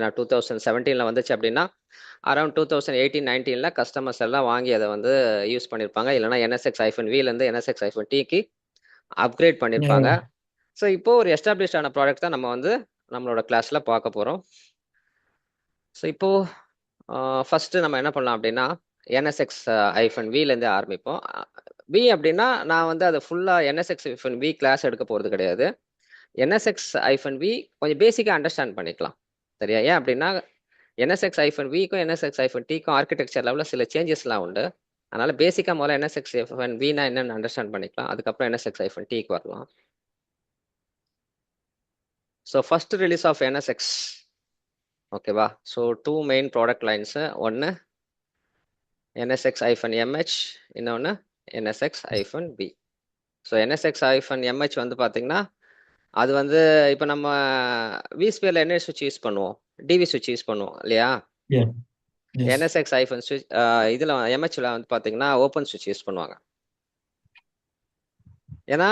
ஏன்னா 2017 வந்துச்சு அப்படின்னா அரௌண்ட் 2018-19 கஸ்டமர்ஸ் எல்லாம் வாங்கி அதை வந்து யூஸ் பண்ணியிருப்பாங்க. இல்லைன்னா NSX-Vலேருந்து NSX-Tக்கு அப்கிரேட் பண்ணியிருப்பாங்க. ஸோ இப்போ ஒரு எஸ்டாப்ளிஷ் ஆன ப்ராடக்ட் தான் நம்ம வந்து நம்மளோட கிளாஸில் பார்க்க போகிறோம். ஸோ இப்போ ஃபர்ஸ்ட் நம்ம என்ன பண்ணலாம் அப்படின்னா NSX-Vலேருந்து ஆரம்பிப்போம். V அப்படின்னா நான் வந்து அதை ஃபுல்லாக NSX-V கிளாஸ் எடுக்க போகிறது கிடையாது. NSX-V கொஞ்சம் பேசிக்காக அண்டர்ஸ்டாண்ட் பண்ணிக்கலாம். சரியா? ஏன் அப்படின்னா NSX-Vக்கும் NSX-Tக்கும் ஆர்கிடெக்சர் லெவலில் சில சேஞ்சஸ்லாம் உண்டு. அதனால பேசிக்காக முதல்ல NSX-Vனா என்னன்னு அண்டர்ஸ்டாண்ட் பண்ணிக்கலாம். அதுக்கப்புறம் NSX-Tக்கு வரலாம். So first release of NSX, ஓகேவா? ஸோ 2 மெயின் ப்ராடக்ட் லைன்ஸ், ஒன்று NSX-MH, இன்னொன்று NSX-V. ஸோ NSX-MH வந்து பார்த்தீங்கன்னா அது வந்து இப்போ நம்ம விஸ்பியரில் என்ன சுவிட்ச் யூஸ் பண்ணுவோம்? டிவி சுவிட்ச் யூஸ் பண்ணுவோம் இல்லையா? NSX- சுவிட்ச் இதில் MHல வந்து பார்த்தீங்கன்னா ஓப்பன் சுவிட்ச் யூஸ் பண்ணுவாங்க. ஏன்னா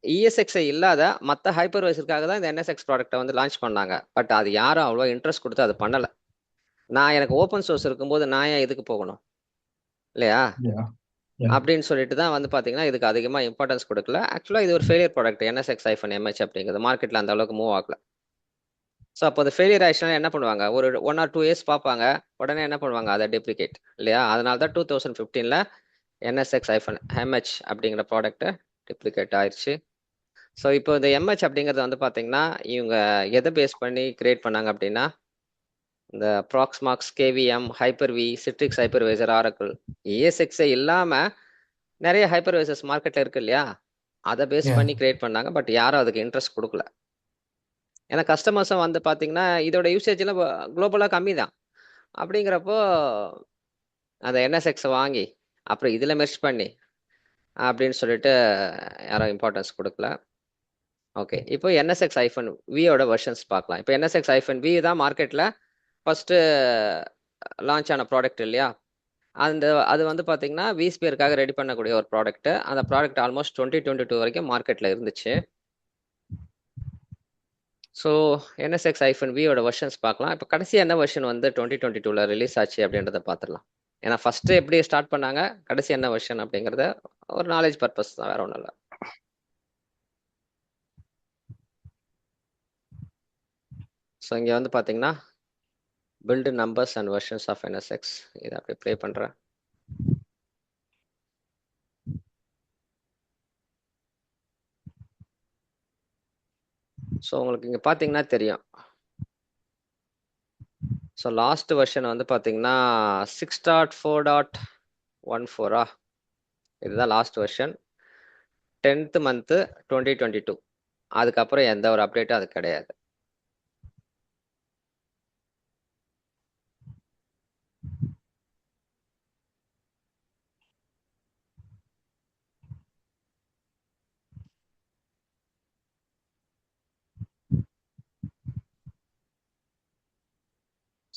ESXi இல்லாத மற்ற ஹைப்பர்வைசருக்காக தான் இந்த NSX ப்ராடக்ட்டை வந்து லான்ச் பண்ணாங்க. பட் அது யாரும் அவ்வளோ இன்ட்ரெஸ்ட் கொடுத்து அது பண்ணலை. எனக்கு ஓப்பன் சோர்ஸ் இருக்கும்போது நான் ஏன் இதுக்கு போகணும் இல்லையா? அப்படின்னு சொல்லிட்டு தான் வந்து பார்த்தீங்கன்னா இதுக்கு அதிகமாக இம்பார்ட்டன்ஸ் கொடுக்கல. ஆக்சுவலாக இது ஒரு ஃபெயிலியர் ப்ராடக்ட் NSX-MH அப்படிங்கிறது மார்க்கெட்டில் அந்த அளவுக்கு மூவ் ஆகல. ஸோ அப்போ அது ஃபெயிலியர் ஆயிடுச்சுன்னா என்ன பண்ணுவாங்க? ஒரு 1 or 2 years பார்ப்பாங்க, உடனே என்ன பண்ணுவாங்க? அதை டெப்ளிகேட் இல்லையா? அதனால தான் 2015 NSX-MH அப்படிங்கிற ப்ராடக்ட் டெப்ளிகேட் ஆயிடுச்சு. ஸோ இப்போ இந்த MH அப்படிங்கிறது வந்து பார்த்தீங்கன்னா இவங்க எதை பேஸ் பண்ணி கிரியேட் பண்ணாங்க அப்படின்னா இந்த Proxmox, KVM, Hyper-V, Citrix hypervisor, Oracle, ESXi இல்லாமல் நிறைய ஹைப்பர்வைசர்ஸ் மார்க்கெட்டில் இருக்கு இல்லையா? அதை பேஸ் பண்ணி கிரியேட் பண்ணாங்க. பட் யாரும் அதுக்கு இன்ட்ரெஸ்ட் கொடுக்கல. ஏன்னா கஸ்டமர்ஸும் வந்து பார்த்தீங்கன்னா இதோட யூசேஜ்லாம் குளோபலாக கம்மி தான். அப்படிங்கிறப்போ அந்த NSX வாங்கி அப்புறம் இதில் மெர்ஜ் பண்ணி அப்படின்னு சொல்லிட்டு யாரும் இம்பார்ட்டன்ஸ் கொடுக்கல. ஓகே, இப்போ NSX-Vயோட வெர்ஷன்ஸ் பார்க்கலாம். இப்போ NSX-V தான் மார்க்கெட்டில் ஃபர்ஸ்ட் லான்ச் ஆன ப்ராடக்ட் இல்லையா? அது வந்து பார்த்தீங்கன்னா விஸ்பியருக்காக ரெடி பண்ணக்கூடிய ஒரு ப்ராடக்ட். அந்த ப்ராடக்ட் ஆல்மோஸ்ட் 2022 வரைக்கும் மார்க்கெட்டில் இருந்துச்சு. ஸோ NSX-Vயோட வெர்ஷன்ஸ் பார்க்கலாம். இப்போ கடைசி என்ன வெர்ஷன் வந்து 2022 ரிலீஸ் ஆச்சு அப்படின்றத பார்த்துடலாம். ஏன்னா ஃபர்ஸ்ட் எப்படி ஸ்டார்ட் பண்ணாங்க, கடைசி என்ன வெர்ஷன் அப்படிங்கிறத ஒரு நாலேஜ் பர்பஸ் தான், வேற ஒன்றும் இல்லை. ஸோ இங்கே வந்து பார்த்தீங்கன்னா build numbers and versions of NSX, இதை அப்படியே ப்ளே பண்ணுறேன். ஸோ உங்களுக்கு இங்கே பார்த்தீங்கன்னா தெரியும். ஸோ லாஸ்ட் வெர்ஷன் வந்து பார்த்தீங்கன்னா 6.4.14 இதுதான் லாஸ்ட் வெர்ஷன். 10th month 2022. அதுக்கப்புறம் எந்த ஒரு அப்டேட்டும் அது கிடையாது.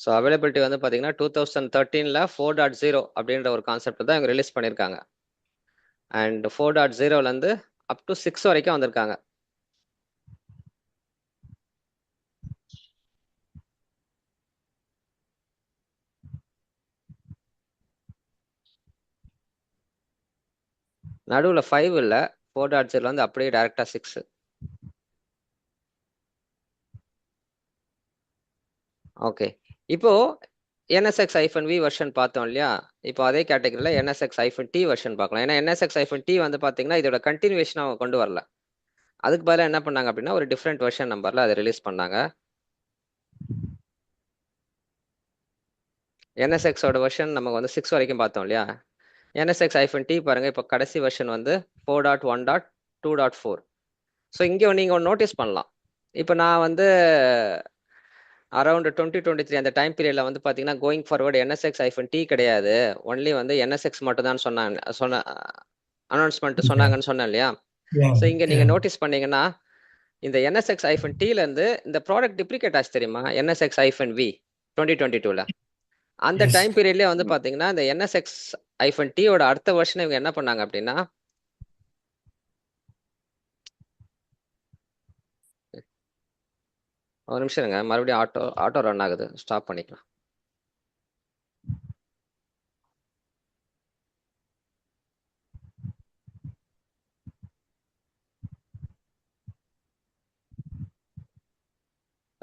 ஸோ அவைலபிலிட்டி வந்து பார்த்தீங்கன்னா 2013 4.0 அப்படின்ற ஒரு கான்செப்ட் தான் இவங்க ரிலீஸ் பண்ணியிருக்காங்க. அண்ட் 4.0லேருந்து அப் டு 6 வரைக்கும் வந்திருக்காங்க. நடுவில் 5 இல்லை, 4.0 வந்து அப்படியே டேரெக்டாக 6. ஓகே, இப்போ NSX-V வெர்ஷன் பார்த்தோம் இல்லையா? இப்போ அதே கேட்டகரியில் NSX-T வெர்ஷன் பார்க்கலாம். ஏன்னா NSX-T வந்து பார்த்தீங்கன்னா இதோட கண்டினியூவேஷன் அவங்க கொண்டு வரல. அதுக்கு பதிலாக என்ன பண்ணாங்க அப்படின்னா ஒரு டிஃப்ரெண்ட் வெர்ஷன் நம்பர்ல அதை ரிலீஸ் பண்ணாங்க. NSX-ஓட வெர்ஷன் நமக்கு வந்து 6 வரைக்கும் பார்த்தோம் இல்லையா? NSX-T பாருங்க, இப்போ கடைசி வெர்ஷன் வந்து 4.1.2.4. ஸோ இங்கே நீங்கள் ஒன்று நோட்டீஸ் பண்ணலாம். இப்போ நான் வந்து அரௌண்ட் 2023 அந்த டைம் பீரியட்ல வந்து பார்த்தீங்கன்னா கோயிங் ஃபார்வர்டு NSX-T கிடையாது, ஒன்லி வந்து NSX மட்டும் தான் சொன்ன அனௌன்ஸ்மெண்ட் சொன்னாங்கன்னு சொன்னேன் இல்லையா? ஸோ இங்கே நீங்கள் நோட்டீஸ் பண்ணீங்கன்னா இந்த NSX-Tலேருந்து இந்த ப்ராடக்ட் டிப்ளிகேட் ஆச்சு தெரியுமா? NSX-V 2022ல அந்த டைம் பீரியட்லேயே வந்து பார்த்தீங்கன்னா இந்த NSX-Tயோட அடுத்த வருஷன் இவங்க என்ன பண்ணாங்க அப்படின்னா ஒரு நிமிஷம் இருங்க, மறுபடியும் ஆட்டோ ரன் ஆகுது, ஸ்டாப் பண்ணிக்கலாம்.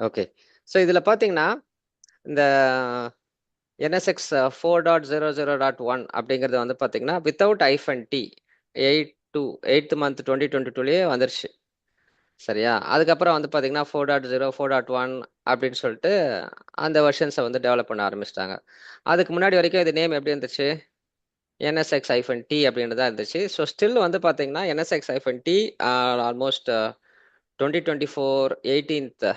ஓகே. ஸோ இதில் பார்த்தீங்கன்னா இந்த என்எஸ்எக்ஸ் 4.00.1 அப்படிங்கிறது வந்து பார்த்தீங்கன்னா வித்தவுட் -T 8th month 2022 வந்துருச்சு. சரியா? அதுக்கப்புறம் வந்து பார்த்தீங்கன்னா 4.0 4.1 அப்படின்னு சொல்லிட்டு அந்த வெர்ஷன்ஸை வந்து டெவலப் பண்ண ஆரம்பிச்சிட்டாங்க. அதுக்கு முன்னாடி வரைக்கும் இது நேம் எப்படி இருந்துச்சு? NSX-T அப்படின்னு தான் இருந்துச்சு. ஸோ ஸ்டில் வந்து பார்த்தீங்கன்னா NSX-T almost 2024 18th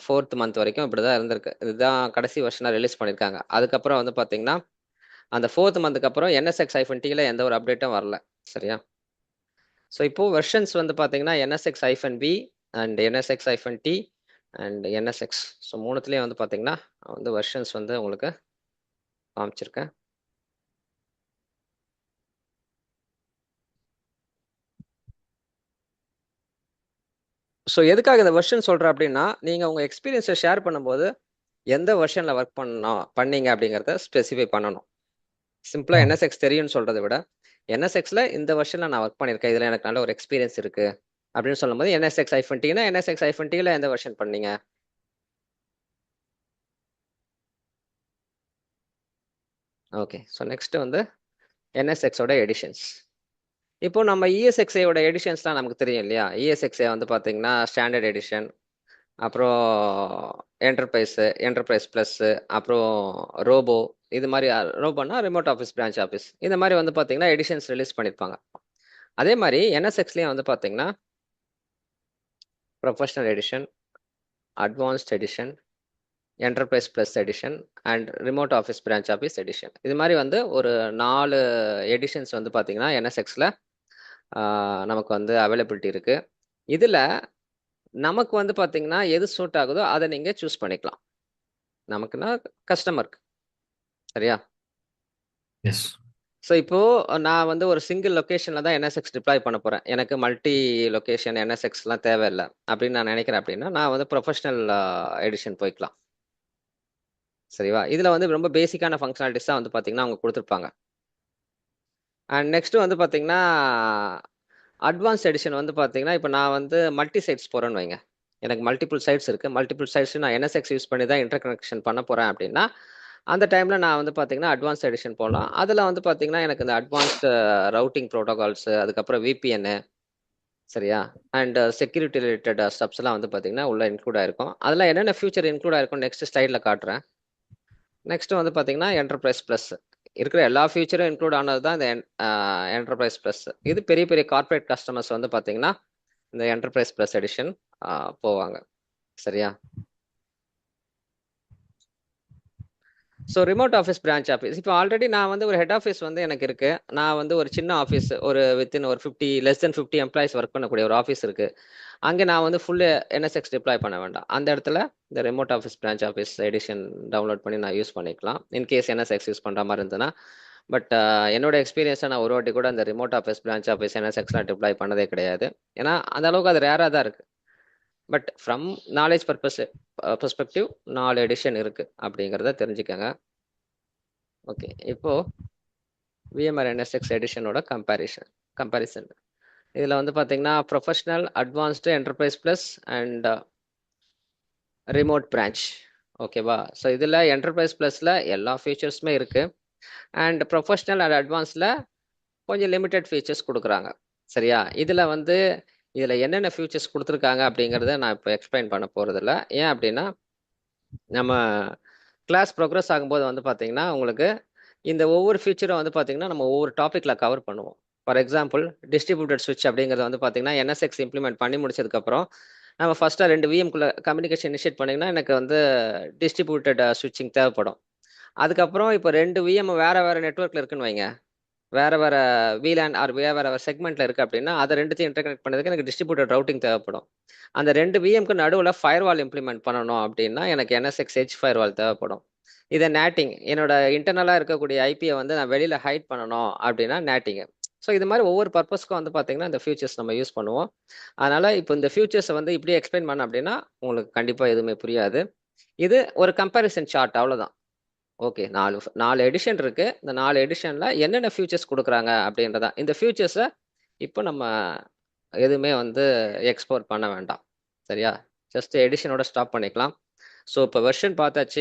4th month வரைக்கும் இப்படி தான் இருந்திருக்கு. இதுதான் கடைசி வருஷனாக ரிலீஸ் பண்ணியிருக்காங்க. அதுக்கப்புறம் வந்து பார்த்தீங்கன்னா அந்த 4th monthக்கு அப்புறம் NSX-Tல எந்த ஒரு அப்டேட்டும் வரல. சரியா? ஸோ இப்போ வெர்ஷன்ஸ் வந்து பார்த்தீங்கன்னா NSX-V and NSX-T and NSX. So மூணுத்துலேயும் வந்து பார்த்தீங்கன்னா வந்து வெர்ஷன்ஸ் வந்து உங்களுக்கு காமிச்சிருக்கேன். ஸோ எதுக்காக இந்த வெர்ஷன் சொல்கிறேன் அப்படின்னா, நீங்கள் உங்கள் எக்ஸ்பீரியன்ஸை ஷேர் பண்ணும்போது எந்த வெர்ஷனில் ஒர்க் பண்ணீங்க அப்படிங்கிறத ஸ்பெசிஃபை பண்ணணும். சிம்பிளாக NSX தெரியும்னு சொல்கிறத விட NSXல இந்த வெர்ஷனில் நான் ஒர்க் பண்ணியிருக்கேன், இதில் எனக்கு நல்ல ஒரு எக்ஸ்பீரியன்ஸ் இருக்குது அப்படின்னு சொல்லும்போது NSX-Tனா NSX-Tல எந்த வெர்ஷன் பண்ணீங்க? ஓகே. ஸோ நெக்ஸ்ட் வந்து NSXோட எடிஷன்ஸ். இப்போ நம்ம ESXயோட எடிஷன்ஸ்லாம் நமக்கு தெரியும் இல்லையா? ESXA வந்து பார்த்தீங்கன்னா ஸ்டாண்டர்ட் எடிஷன், அப்புறம் என்டர்பிரைஸ் ப்ளஸ், அப்புறம் ரோபோ. இது மாதிரி ரோபோனா ரிமோட் ஆஃபீஸ் பிரான்ச் ஆஃபீஸ். இந்த மாதிரி வந்து பார்த்தீங்கன்னா எடிஷன்ஸ் ரிலீஸ் பண்ணியிருப்பாங்க. அதே மாதிரி NSXலேயும் வந்து பார்த்தீங்கன்னா professional edition, advanced edition, enterprise plus edition and remote office branch office edition. இது மாதிரி வந்து ஒரு 4 எடிஷன்ஸ் வந்து பார்த்தீங்கன்னா NSXல நமக்கு வந்து அவைலபிலிட்டி இருக்கு. இதுல நமக்கு வந்து பாத்தீங்கன்னா எது சூட் ஆகுதோ அதை நீங்க சூஸ் பண்ணிக்கலாம். நமக்குன்னா கஸ்டமருக்கு. சரியா? எஸ். ஸோ இப்போ நான் வந்து ஒரு சிங்கிள் லொக்கேஷன்ல தான் NSX டிப்ளாய் பண்ண போறேன், எனக்கு மல்டி லொக்கேஷன் NSXலாம் தேவையில்லை அப்படின்னு நான் நினைக்கிறேன் அப்படின்னா நான் வந்து ப்ரொஃபஷனல் எடிஷன் போய்க்கலாம். சரிவா? இதுல வந்து ரொம்ப பேசிக்கான ஃபங்க்ஷனாலிட்டிஸ் தான் வந்து பாத்தீங்கன்னா அவங்க கொடுத்துருப்பாங்க. அண்ட் நெக்ஸ்ட் வந்து பாத்தீங்கன்னா அட்வான்ஸ் எடிஷன் வந்து பார்த்தீங்கன்னா இப்போ நான் வந்து மல்டி சைட்ஸ் போகிறேன்னு வைங்க, எனக்கு மல்டிபிள் சைட்ஸ் இருக்குது. மல்டிபிள் சைட்ஸ் நான் NSX யூஸ் பண்ணி தான் இன்டர் கனெக்ஷன் பண்ண போகிறேன் அப்படின்னா அந்த டைமில் நான் வந்து பார்த்தீங்கன்னா அட்வான்ஸ் எடிஷன் போகலாம். அதில் வந்து பார்த்தீங்கன்னா எனக்கு இந்த அட்வான்ஸ்டு ரவுட்டிங் ப்ரோட்டோகால்ஸு, அதுக்கப்புறம் VPN, சரியா, அண்ட் செக்யூரிட்டி ரிலேட்டட் ஸ்டப்ஸ்லாம் வந்து பார்த்தீங்கன்னா உள்ள இன்க்ளூட் ஆயிருக்கும். அதெல்லாம் என்னென்ன ஃபியூச்சர் இன்க்ளூட் ஆயிருக்கும் நெக்ஸ்ட் ஸ்லைடில் காட்டுறேன். நெக்ஸ்ட் வந்து பார்த்தீங்கன்னா என்டர்பிரைஸ் ப்ளஸ் இருக்கிற எல்லா ஃபியூச்சரும் இன்க்ளூட் ஆனது தான் இந்த என்டர்பிரைஸ் ப்ளஸ். இது பெரிய பெரிய கார்பரேட் கஸ்டமர்ஸ் வந்து பார்த்தீங்கன்னா இந்த என்டர்பிரைஸ் ப்ளஸ் எடிஷன் போவாங்க. சரியா? So remote office branch office இப்போ ஆல்ரெடி நான் வந்து ஒரு ஹெட் ஆஃபீஸ் வந்து எனக்கு இருக்கு. நான் வந்து ஒரு சின்ன ஆஃபீஸ், ஒரு வித்தின் ஒரு 50 less than 50 எம்ப்ளாயிஸ் ஒர்க் பண்ணக்கூடிய ஒரு ஆஃபீஸ் இருக்கு. அங்கே நான் வந்து ஃபுல் NSX டிப்ளாய் பண்ண வேண்டாம். அந்த இடத்துல இந்த remote office branch office edition download பண்ணி நான் யூஸ் பண்ணிக்கலாம் இன்கேஸ் NSX யூஸ் பண்ணுற மாதிரி இருந்ததுன்னா. பட் என்னோட எக்ஸ்பீரியன்ஸை நான் ஒரு வாட்டி கூட அந்த ரிமோட் ஆஃபீஸ் பிரான்ச் ஆஃபீஸ் NSXலாம் டிப்ளாய் பண்ணதே கிடையாது. ஏன்னா அந்த அளவுக்கு அது ரேராக தான் இருக்கு. But from knowledge perspective 4 edition இருக்கு அப்படிங்கிறத தெரிஞ்சுக்கங்க. ஓகே. இப்போ VMware NSX எடிஷனோட கம்பேரிசன் இதில் வந்து பார்த்தீங்கன்னா professional, advanced, enterprise plus and remote branch. ஓகேவா? ஸோ இதில் என்டர்பிரைஸ் ப்ளஸில் எல்லா ஃபீச்சர்ஸுமே இருக்குது. அண்ட் ப்ரொஃபஷனல் அண்ட் அட்வான்ஸில் கொஞ்சம் லிமிட்டட் ஃபீச்சர்ஸ் கொடுக்குறாங்க. சரியா? இதில் என்னென்ன ஃபீச்சர்ஸ் கொடுத்துருக்காங்க அப்படிங்கிறத நான் இப்போ எக்ஸ்பிளைன் பண்ண போகிறதில்ல. ஏன் அப்படின்னா நம்ம கிளாஸ் ப்ரோக்ரஸ் ஆகும்போது வந்து பார்த்தீங்கன்னா உங்களுக்கு இந்த ஒவ்வொரு ஃபீச்சரும் வந்து பார்த்தீங்கன்னா நம்ம ஒவ்வொரு டாப்பிக்கில் கவர் பண்ணுவோம். ஃபார் எக்ஸாம்பிள் டிஸ்ட்ரிபியூட்டட் ஸ்விட்ச் அப்படிங்கிறது வந்து பார்த்தீங்கன்னா NSX இம்ப்ளிமெண்ட் பண்ணி முடிச்சதுக்கப்புறம் நம்ம ஃபர்ஸ்ட்டாக 2 VMக்குள்ள கம்யூனிகேஷன் இனிஷியேட் பண்ணிங்கன்னா எனக்கு வந்து டிஸ்ட்ரிபியூட்டட் ஸ்விட்சிங் தேவைப்படும். அதுக்கப்புறம் இப்போ 2 VM வேறு வேறு நெட்ஒர்க்கில் இருக்குன்னு வைங்க, வேறு வேறு VLAN ஆர் வேறு செக்மெண்ட்டில் இருக்குது அப்படின்னா அதை ரெண்டுத்தையும் இன்டர்கனெக்ட் பண்ணதுக்கு எனக்கு டிஸ்ட்ரிபியூட்டட் ரவுட்டிங் தேவைப்படும். அந்த 2 VMக்கு நடுவில் ஃபயர்வால் இம்ப்ளிமெண்ட் பண்ணணும் அப்படின்னா எனக்கு NSX எட்ஜ் ஃபயர்வால் தேவைப்படும். இதை நேட்டிங், என்னோட இன்டர்னலாக இருக்கக்கூடிய ஐபியை வந்து நான் வெளியில் ஹைட் பண்ணணும் அப்படின்னா நேட்டிங்கு. ஸோ இது மாதிரி ஒவ்வொரு பர்பஸ்க்கும் வந்து பார்த்தீங்கன்னா இந்த ஃபியூச்சர்ஸ் நம்ம யூஸ் பண்ணுவோம். அதனால இப்போ இந்த ஃபியூச்சர்ஸை வந்து இப்படியே எக்ஸ்பிளைன் பண்ண அப்படின்னா உங்களுக்கு கண்டிப்பாக எதுவுமே புரியாது. இது ஒரு கம்பேரிசன் சார்ட் அவ்வளோதான். ஓகே, 4 எடிஷன் இருக்கு. இந்த 4 எடிஷன்ல என்னென்ன ஃபியூச்சர்ஸ் கொடுக்குறாங்க அப்படின்றதா. இந்த ஃபியூச்சர்ஸை இப்போ நம்ம எதுவுமே வந்து எக்ஸ்போர்ட் பண்ண வேண்டாம். சரியா? ஜஸ்ட் எடிஷனோட ஸ்டாப் பண்ணிக்கலாம். ஸோ இப்போ வெர்ஷன் பார்த்தாச்சு.